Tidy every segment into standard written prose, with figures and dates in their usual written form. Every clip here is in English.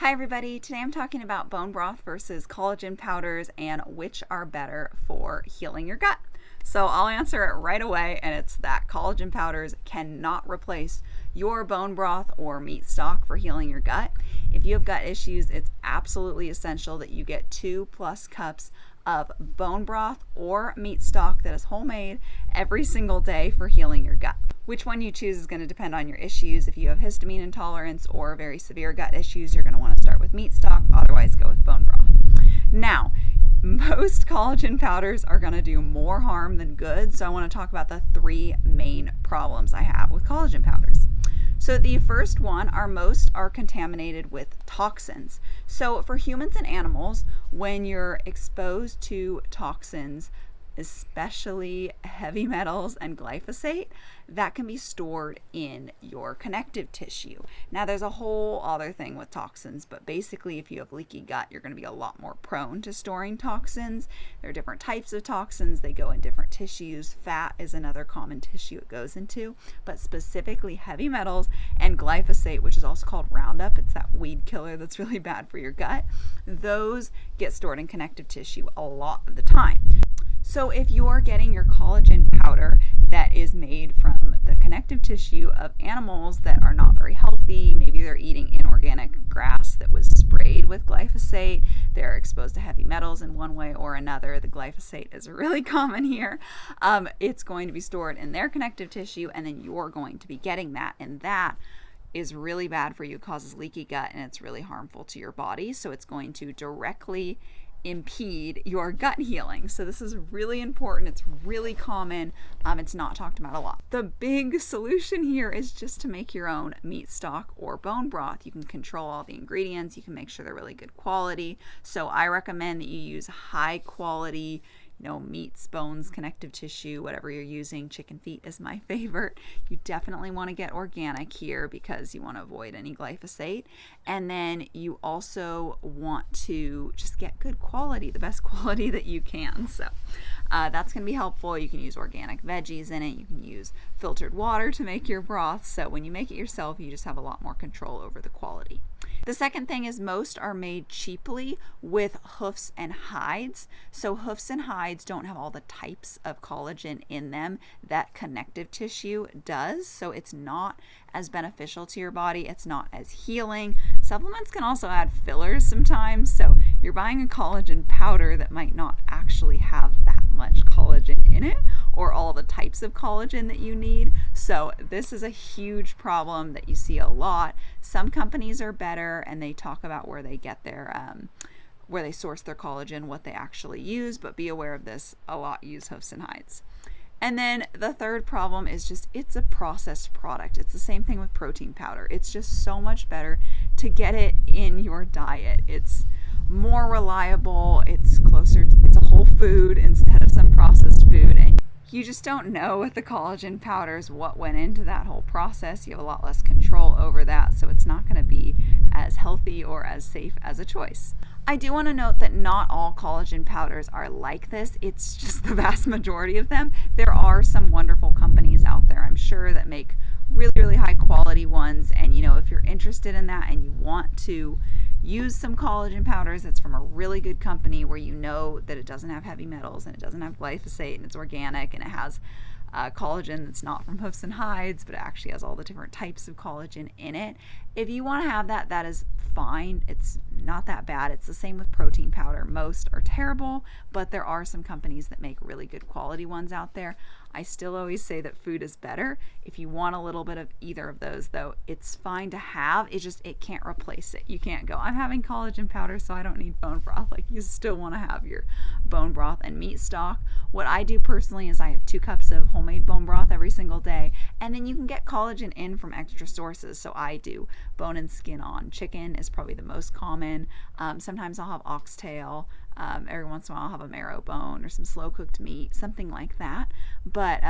Hi everybody, today I'm talking about bone broth versus collagen powders and which are better for healing your gut. So I'll answer it right away, and it's that collagen powders cannot replace your bone broth or meat stock for healing your gut. If you have gut issues, it's absolutely essential that you get 2+ cups of bone broth or meat stock that is homemade every single day for healing your gut. Which one you choose is going to depend on your issues. If you have histamine intolerance or very severe gut issues, you're going to want to start with meat stock, otherwise go with bone broth. Now, most collagen powders are going to do more harm than good, so I want to talk about the 3 main problems I have with collagen powders. So the first one most are contaminated with toxins. So for humans and animals, when you're exposed to toxins, especially heavy metals and glyphosate, that can be stored in your connective tissue. Now there's a whole other thing with toxins, but basically if you have leaky gut, you're going to be a lot more prone to storing toxins. There are different types of toxins. They go in different tissues. Fat is another common tissue it goes into, but specifically heavy metals and glyphosate, which is also called Roundup. It's that weed killer that's really bad for your gut. Those get stored in connective tissue a lot of the time. So if you're getting your collagen powder that is made from the connective tissue of animals that are not very healthy, maybe they're eating inorganic grass that was sprayed with glyphosate, they're exposed to heavy metals in one way or another, the glyphosate is really common here, it's going to be stored in their connective tissue, and then you're going to be getting that, and that is really bad for you. It causes leaky gut, and it's really harmful to your body, so it's going to directly impede your gut healing. So this is really important. It's really common. It's not talked about a lot. The big solution here is just to make your own meat stock or bone broth. You can control all the ingredients. You can make sure they're really good quality. So I recommend that you use high quality meats, bones, connective tissue, whatever you're using. Chicken feet is my favorite. You definitely want to get organic here because you want to avoid any glyphosate. And then you also want to just get good quality, the best quality that you can. So that's going to be helpful. You can use organic veggies in it. You can use filtered water to make your broth. So when you make it yourself, you just have a lot more control over the quality. The second thing is most are made cheaply with hoofs and hides. So hoofs and hides don't have all the types of collagen in them that connective tissue does. So it's not as beneficial to your body. It's not as healing. Supplements can also add fillers sometimes. So you're buying a collagen powder that might not actually have that much collagen in it or all the types of collagen that you need. So this is a huge problem that you see a lot. Some companies are better and they talk about where they get their where they source their collagen, what they actually use, but be aware of this. A lot use hoofs and hides. And then the third problem is just it's a processed product. It's the same thing with protein powder. It's just so much better to get it in your diet. It's more reliable. It's a whole food instead of some processed food. And you just don't know with the collagen powders what went into that whole process. You have a lot less control over that, so it's not going to be as healthy or as safe as a choice. I do want to note that not all collagen powders are like this. It's just the vast majority of them. There are some wonderful companies out there, I'm sure, that make really, really high quality ones. And if you're interested in that and you want to use some collagen powders that's from a really good company where you know that it doesn't have heavy metals and it doesn't have glyphosate and it's organic and it has collagen that's not from hoofs and hides, but it actually has all the different types of collagen in it. If you want to have that, that is fine. It's not that bad. It's the same with protein powder. Most are terrible, but there are some companies that make really good quality ones out there. I still always say that food is better. If you want a little bit of either of those, though, it's fine to have. It can't replace it. You can't go, I'm having collagen powder, so I don't need bone broth. Like, you still want to have your bone broth and meat stock. What I do personally is I have 2 cups of homemade bone broth every single day, and then you can get collagen in from extra sources. So I do bone and skin on chicken is probably the most common. Sometimes I'll have oxtail. Every once in a while I'll have a marrow bone or some slow cooked meat, something like that. But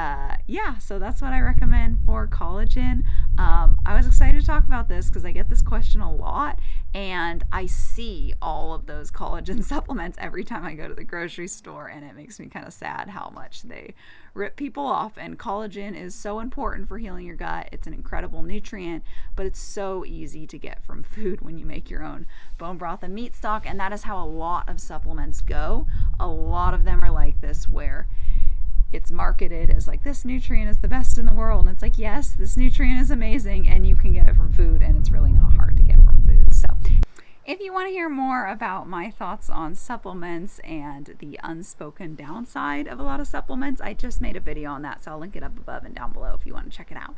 yeah, so that's what I recommend for collagen. I was excited to talk about this because I get this question a lot, and I see all of those collagen supplements every time I go to the grocery store, and it makes me kind of sad how much they rip people off. And collagen is so important for healing your gut. It's an incredible nutrient, but it's so easy to get from food when you make your own bone broth and meat stock, and that is how a lot of supplements go. A lot of them are like this, where it's marketed as like, this nutrient is the best in the world, and it's like, yes, this nutrient is amazing and you can get it from food, and it's really not hard to get from food. So if you want to hear more about my thoughts on supplements and the unspoken downside of a lot of supplements, I just made a video on that, so I'll link it up above and down below if you want to check it out.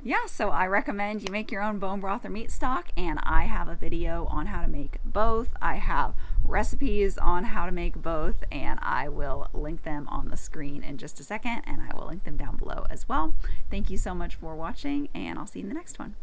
Yeah, so I recommend you make your own bone broth or meat stock, and I have a video on how to make both. I have recipes on how to make both, and I will link them on the screen in just a second, and I will link them down below as well. Thank you so much for watching, and I'll see you in the next one.